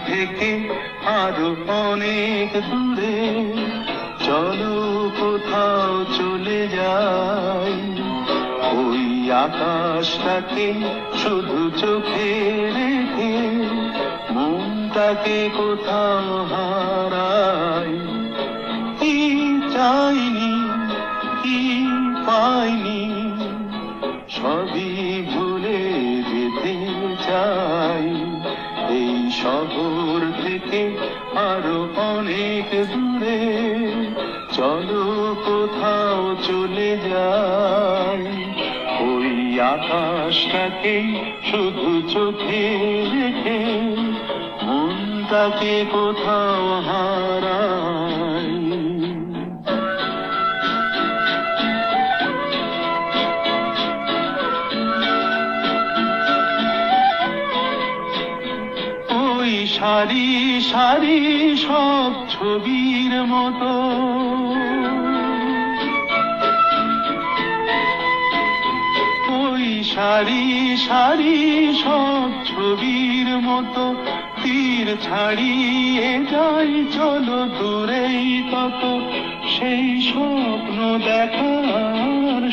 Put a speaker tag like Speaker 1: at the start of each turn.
Speaker 1: থেকে আরো অনেক দূরে, চলো কোথাও চলে যাই। ওই আকাশটাকে শুধু চোখে রেখে মনটাকে কোথাও হারাই। কি চাইনি, কি পাইনি, সবই ভুলে যেতে চাই। এই শহর থেকে আরো অনেক দূরে, চলো কোথাও চলে যাই। ওই আকাশটাকে শুধু চোখে রেখে মনটাকে কোথাও হারাই। ওই সারি সারি সব ছবির মতো, ওই সারি সারি সব ছবির মতো তীর ছাড়িয়ে যাই। চলো দূরেই কত সেই স্বপ্ন দেখার